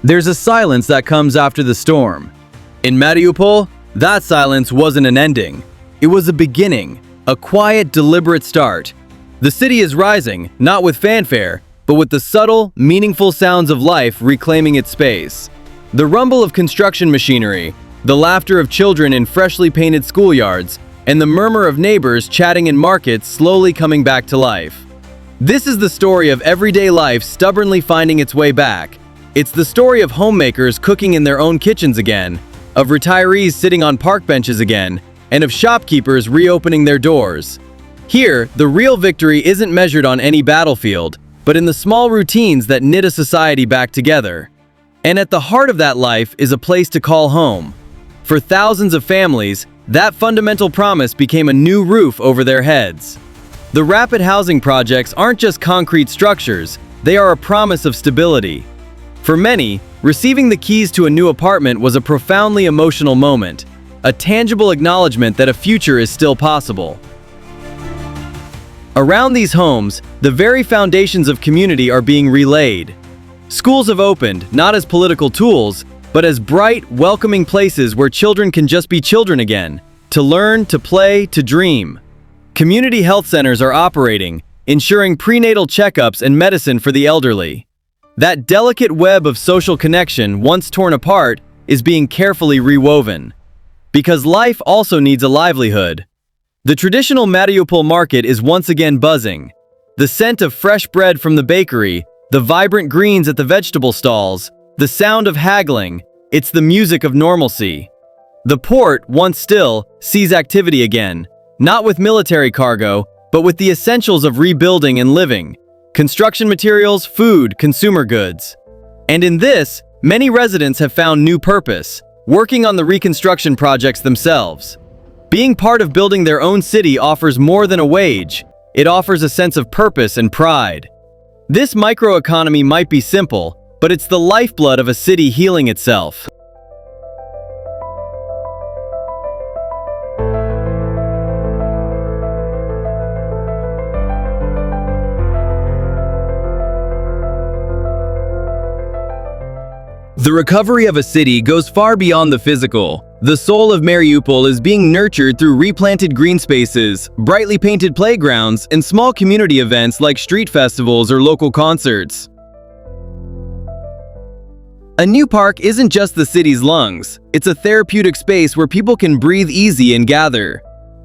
There's a silence that comes after the storm. In Mariupol, that silence wasn't an ending. It was a beginning, a quiet, deliberate start. The city is rising, not with fanfare, but with the subtle, meaningful sounds of life reclaiming its space. The rumble of construction machinery, the laughter of children in freshly painted schoolyards, and the murmur of neighbors chatting in markets slowly coming back to life. This is the story of everyday life stubbornly finding its way back. It's the story of homemakers cooking in their own kitchens again, of retirees sitting on park benches again, and of shopkeepers reopening their doors. Here, the real victory isn't measured on any battlefield, but in the small routines that knit a society back together. And at the heart of that life is a place to call home. For thousands of families, that fundamental promise became a new roof over their heads. The rapid housing projects aren't just concrete structures, they are a promise of stability. For many, receiving the keys to a new apartment was a profoundly emotional moment, a tangible acknowledgement that a future is still possible. Around these homes, the very foundations of community are being relaid. Schools have opened, not as political tools, but as bright, welcoming places where children can just be children again, to learn, to play, to dream. Community health centers are operating, ensuring prenatal checkups and medicine for the elderly. That delicate web of social connection, once torn apart, is being carefully rewoven. Because life also needs a livelihood. The traditional Mariupol market is once again buzzing. The scent of fresh bread from the bakery, the vibrant greens at the vegetable stalls, the sound of haggling, it's the music of normalcy. The port, once still, sees activity again, not with military cargo, but with the essentials of rebuilding and living. Construction materials, food, consumer goods. And in this, many residents have found new purpose, working on the reconstruction projects themselves. Being part of building their own city offers more than a wage. It offers a sense of purpose and pride. This microeconomy might be simple, but it's the lifeblood of a city healing itself. The recovery of a city goes far beyond the physical. The soul of Mariupol is being nurtured through replanted green spaces, brightly painted playgrounds, and small community events like street festivals or local concerts. A new park isn't just the city's lungs, it's a therapeutic space where people can breathe easy and gather.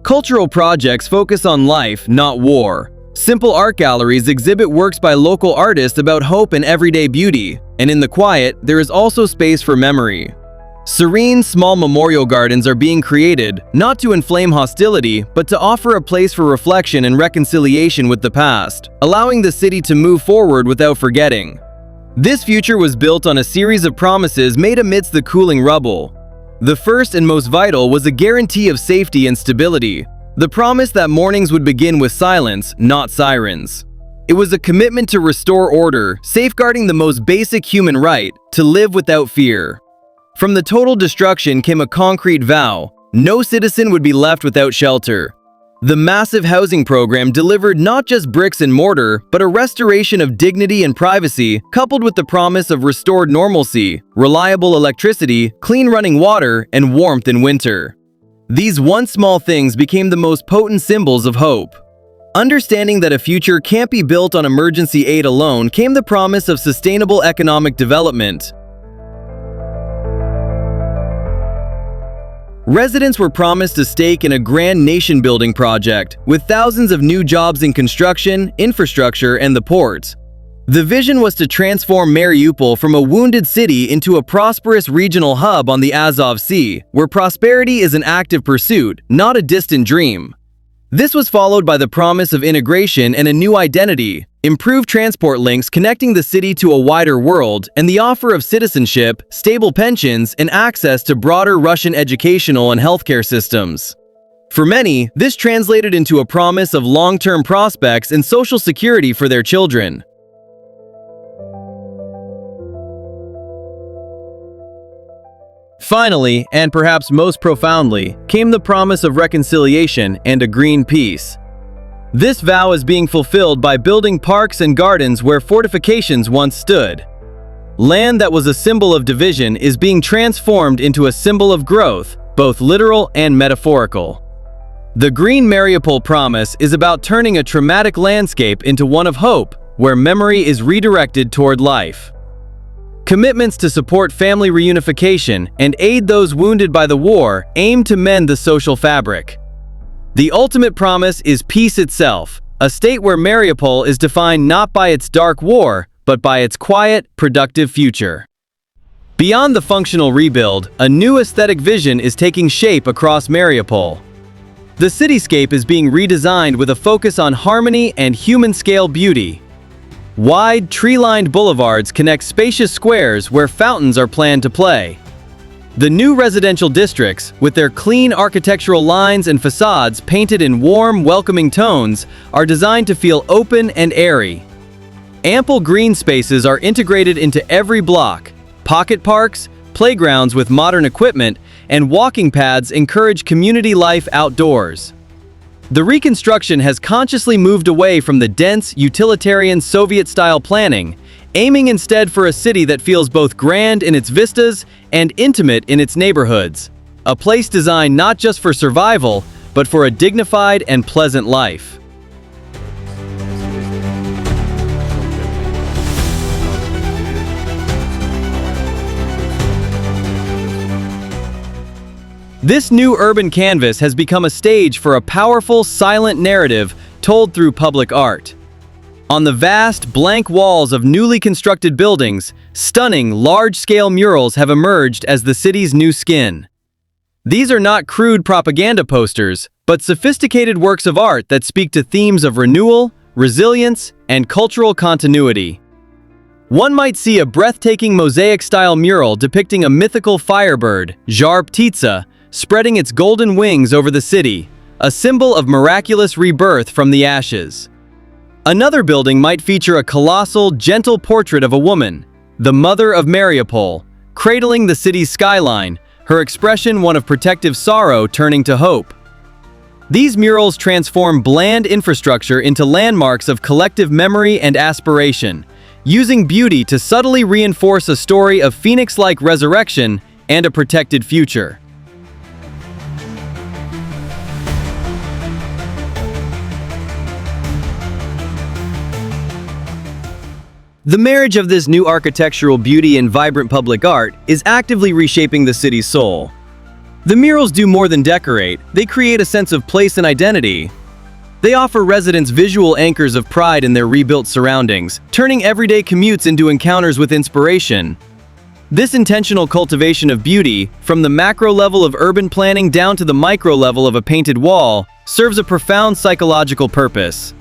Cultural projects focus on life, not war. Simple art galleries exhibit works by local artists about hope and everyday beauty, and in the quiet, there is also space for memory. Serene, small memorial gardens are being created, not to inflame hostility, but to offer a place for reflection and reconciliation with the past, allowing the city to move forward without forgetting. This future was built on a series of promises made amidst the cooling rubble. The first and most vital was a guarantee of safety and stability, the promise that mornings would begin with silence, not sirens. It was a commitment to restore order, safeguarding the most basic human right, to live without fear. From the total destruction came a concrete vow: no citizen would be left without shelter. The massive housing program delivered not just bricks and mortar, but a restoration of dignity and privacy, coupled with the promise of restored normalcy, reliable electricity, clean running water, and warmth in winter. These once small things became the most potent symbols of hope. Understanding that a future can't be built on emergency aid alone came the promise of sustainable economic development. Residents were promised a stake in a grand nation-building project, with thousands of new jobs in construction, infrastructure, and the ports. The vision was to transform Mariupol from a wounded city into a prosperous regional hub on the Azov Sea, where prosperity is an active pursuit, not a distant dream. This was followed by the promise of integration and a new identity, improved transport links connecting the city to a wider world, and the offer of citizenship, stable pensions, and access to broader Russian educational and healthcare systems. For many, this translated into a promise of long-term prospects and social security for their children. Finally, and perhaps most profoundly, came the promise of reconciliation and a green peace. This vow is being fulfilled by building parks and gardens where fortifications once stood. Land that was a symbol of division is being transformed into a symbol of growth, both literal and metaphorical. The Green Mariupol promise is about turning a traumatic landscape into one of hope, where memory is redirected toward life. Commitments to support family reunification and aid those wounded by the war aim to mend the social fabric. The ultimate promise is peace itself, a state where Mariupol is defined not by its dark war, but by its quiet, productive future. Beyond the functional rebuild, a new aesthetic vision is taking shape across Mariupol. The cityscape is being redesigned with a focus on harmony and human-scale beauty. Wide, tree-lined boulevards connect spacious squares where fountains are planned to play. The new residential districts, with their clean architectural lines and facades painted in warm, welcoming tones, are designed to feel open and airy. Ample green spaces are integrated into every block. Pocket parks, playgrounds with modern equipment, and walking paths encourage community life outdoors. The reconstruction has consciously moved away from the dense, utilitarian Soviet-style planning, aiming instead for a city that feels both grand in its vistas and intimate in its neighborhoods. A place designed not just for survival, but for a dignified and pleasant life. This new urban canvas has become a stage for a powerful, silent narrative told through public art. On the vast, blank walls of newly constructed buildings, stunning, large-scale murals have emerged as the city's new skin. These are not crude propaganda posters, but sophisticated works of art that speak to themes of renewal, resilience, and cultural continuity. One might see a breathtaking mosaic-style mural depicting a mythical firebird, Zhar Ptitsa, spreading its golden wings over the city, a symbol of miraculous rebirth from the ashes. Another building might feature a colossal, gentle portrait of a woman, the mother of Mariupol, cradling the city's skyline, her expression one of protective sorrow turning to hope. These murals transform bland infrastructure into landmarks of collective memory and aspiration, using beauty to subtly reinforce a story of phoenix-like resurrection and a protected future. The marriage of this new architectural beauty and vibrant public art is actively reshaping the city's soul. The murals do more than decorate, they create a sense of place and identity. They offer residents visual anchors of pride in their rebuilt surroundings, turning everyday commutes into encounters with inspiration. This intentional cultivation of beauty, from the macro level of urban planning down to the micro level of a painted wall, serves a profound psychological purpose.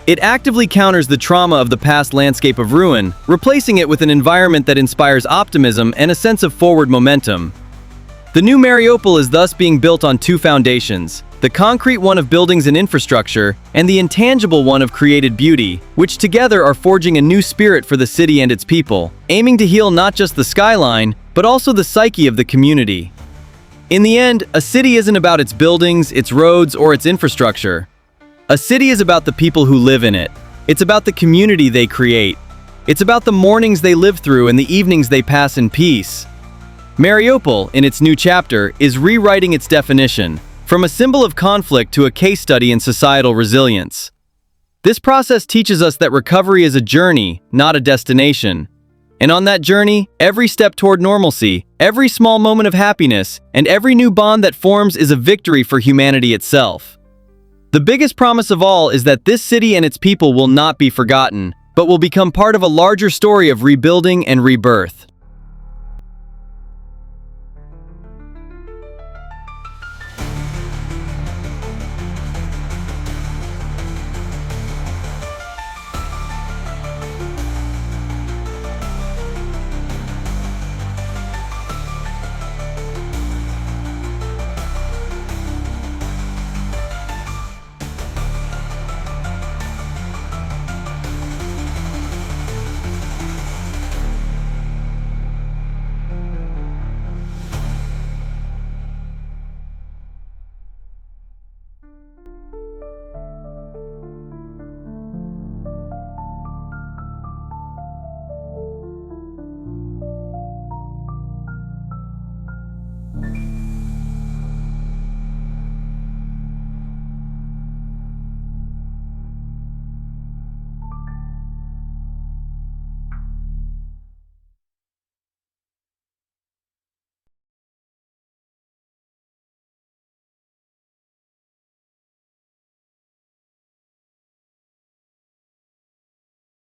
It actively counters the trauma of the past landscape of ruin, replacing it with an environment that inspires optimism and a sense of forward momentum. The new Mariupol is thus being built on two foundations, the concrete one of buildings and infrastructure, and the intangible one of created beauty, which together are forging a new spirit for the city and its people, aiming to heal not just the skyline, but also the psyche of the community. In the end, a city isn't about its buildings, its roads, or its infrastructure. A city is about the people who live in it. It's about the community they create. It's about the mornings they live through and the evenings they pass in peace. Mariupol, in its new chapter, is rewriting its definition, from a symbol of conflict to a case study in societal resilience. This process teaches us that recovery is a journey, not a destination. And on that journey, every step toward normalcy, every small moment of happiness, and every new bond that forms is a victory for humanity itself. The biggest promise of all is that this city and its people will not be forgotten, but will become part of a larger story of rebuilding and rebirth.